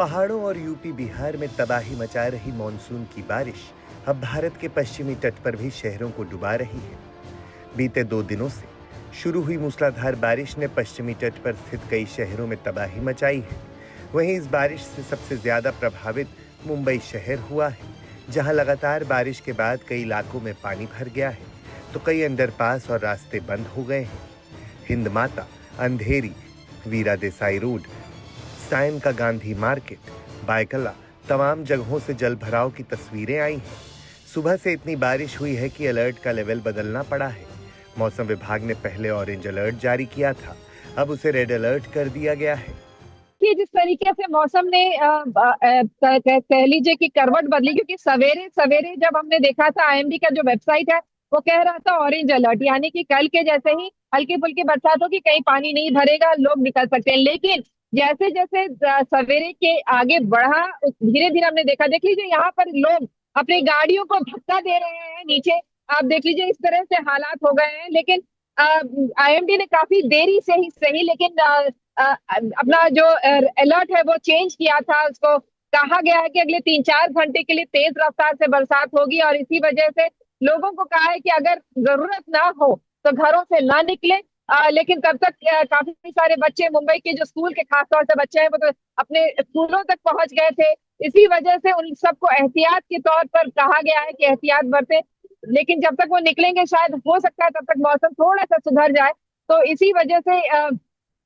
पहाड़ों और यूपी बिहार में तबाही मचा रही मानसून की बारिश अब भारत के पश्चिमी तट पर भी शहरों को डुबा रही है। बीते 2 दिनों से शुरू हुई मूसलाधार बारिश ने पश्चिमी तट पर स्थित कई शहरों में तबाही मचाई है। वहीं इस बारिश से सबसे ज्यादा प्रभावित मुंबई शहर हुआ है, जहां लगातार बारिश के बाद कई इलाकों में पानी भर गया है तो कई अंडरपास और रास्ते बंद हो गए हैं। हिंद माता, अंधेरी, वीरा देसाई रोड, सायन का गांधी मार्केट, बायकला, तमाम जगहों से जल भराव की तस्वीरें आई हैं। सुबह से इतनी बारिश हुई है कि अलर्ट का लेवल बदलना पड़ा है। मौसम विभाग ने पहले ऑरेंज अलर्ट जारी किया था, अब उसे रेड अलर्ट कर दिया गया है। कि जिस तरीके से मौसम ने कह लीजिए कि करवट बदली, क्योंकि सवेरे सवेरे जब हमने देखा था आईएमडी का जो वेबसाइट है वो कह रहा था ऑरेंज अलर्ट, यानी कि कल के जैसे ही हल्की फुल्की बरसात होगी, कहीं पानी नहीं भरेगा, लोग निकल सकते हैं। लेकिन जैसे जैसे सवेरे के आगे बढ़ा, धीरे धीरे हमने देखा, देख लीजिए यहाँ पर लोग अपनी गाड़ियों को धक्का दे रहे हैं नीचे। आप देख लीजिए इस तरह से हालात हो गए हैं। लेकिन आईएमडी ने काफी देरी से ही सही, लेकिन अपना जो अलर्ट है वो चेंज किया था। उसको कहा गया है कि अगले 3-4 घंटे के लिए तेज रफ्तार से बरसात होगी और इसी वजह से लोगों को कहा है कि अगर जरूरत ना हो तो घरों से ना निकले। लेकिन तब तक काफी सारे बच्चे मुंबई के जो स्कूल के खासतौर से बच्चे हैं वो तो अपने स्कूलों तक पहुंच गए थे। इसी वजह से उन सबको एहतियात के तौर पर कहा गया है कि एहतियात बरतें। लेकिन जब तक वो निकलेंगे शायद हो सकता है तब तक मौसम थोड़ा सा सुधर जाए। तो इसी वजह से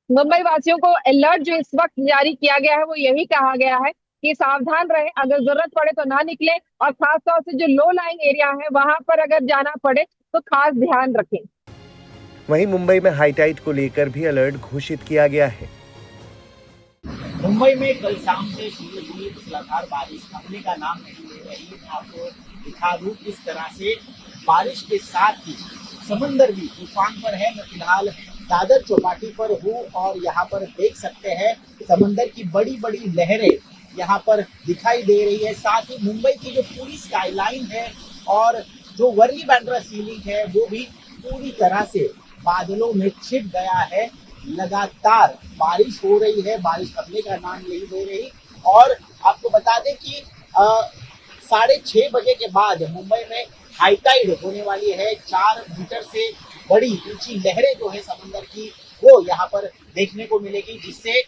मुंबई वासियों को अलर्ट जो इस वक्त जारी किया गया है वो यही कहा गया है कि सावधान रहें, अगर जरूरत पड़े तो ना निकले और खासतौर से जो लो लाइंग एरिया है वहां पर अगर जाना पड़े तो खास ध्यान रखें। वहीं मुंबई में हाईटाइड को लेकर भी अलर्ट घोषित किया गया है। मुंबई में कल शाम से शुरू हुई मूसलाधार बारिश थमने का नाम नहीं ले रही। आपको दिखा दूं किस तरह से बारिश के साथ ही समंदर भी तूफान पर है। मैं फिलहाल दादर चौपाटी पर हूँ और यहाँ पर देख सकते हैं समंदर की बड़ी बड़ी लहरें यहाँ पर दिखाई दे रही है। साथ ही मुंबई की जो पूरी स्काईलाइन है और जो वर्ली बैंड्रा सीलिंग है वो भी पूरी तरह से बादलों में छिप गया है। लगातार बारिश हो रही है, बारिश थमने का नाम नहीं ले रही। और आपको बता दें कि 6:30 बजे के बाद मुंबई में हाई टाइड होने वाली है। 4 मीटर से बड़ी ऊंची लहरें जो है समंदर की वो यहाँ पर देखने को मिलेगी, जिससे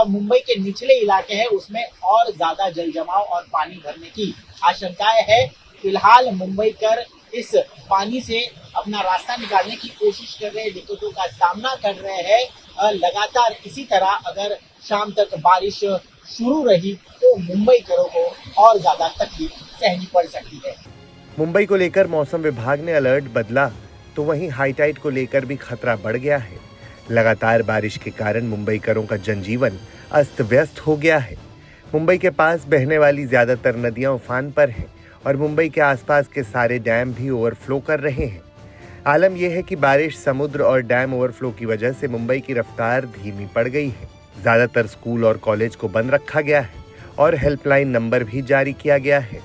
मुंबई के निचले इलाके हैं उसमें और ज्यादा जल जमाव और पानी भरने की आशंकाएं है। फिलहाल मुंबई कर इस पानी से अपना रास्ता निकालने की कोशिश कर रहे हैं, दिक्कतों का सामना कर रहे हैं। लगातार इसी तरह अगर शाम तक बारिश शुरू रही तो मुंबई करों को और ज्यादा तकलीफ सहनी पड़ सकती है। मुंबई को लेकर मौसम विभाग ने अलर्ट बदला तो वहीं हाईटाइड को लेकर भी खतरा बढ़ गया है। लगातार बारिश के कारण मुंबई करों का जनजीवन अस्त व्यस्त हो गया है। मुंबई के पास बहने वाली ज्यादातर नदियां उफान पर हैं और मुंबई के आसपास के सारे डैम भी ओवरफ्लो कर रहे हैं। आलम यह है कि बारिश, समुद्र और डैम ओवरफ्लो की वजह से मुंबई की रफ्तार धीमी पड़ गई है। ज्यादातर स्कूल और कॉलेज को बंद रखा गया है और हेल्पलाइन नंबर भी जारी किया गया है।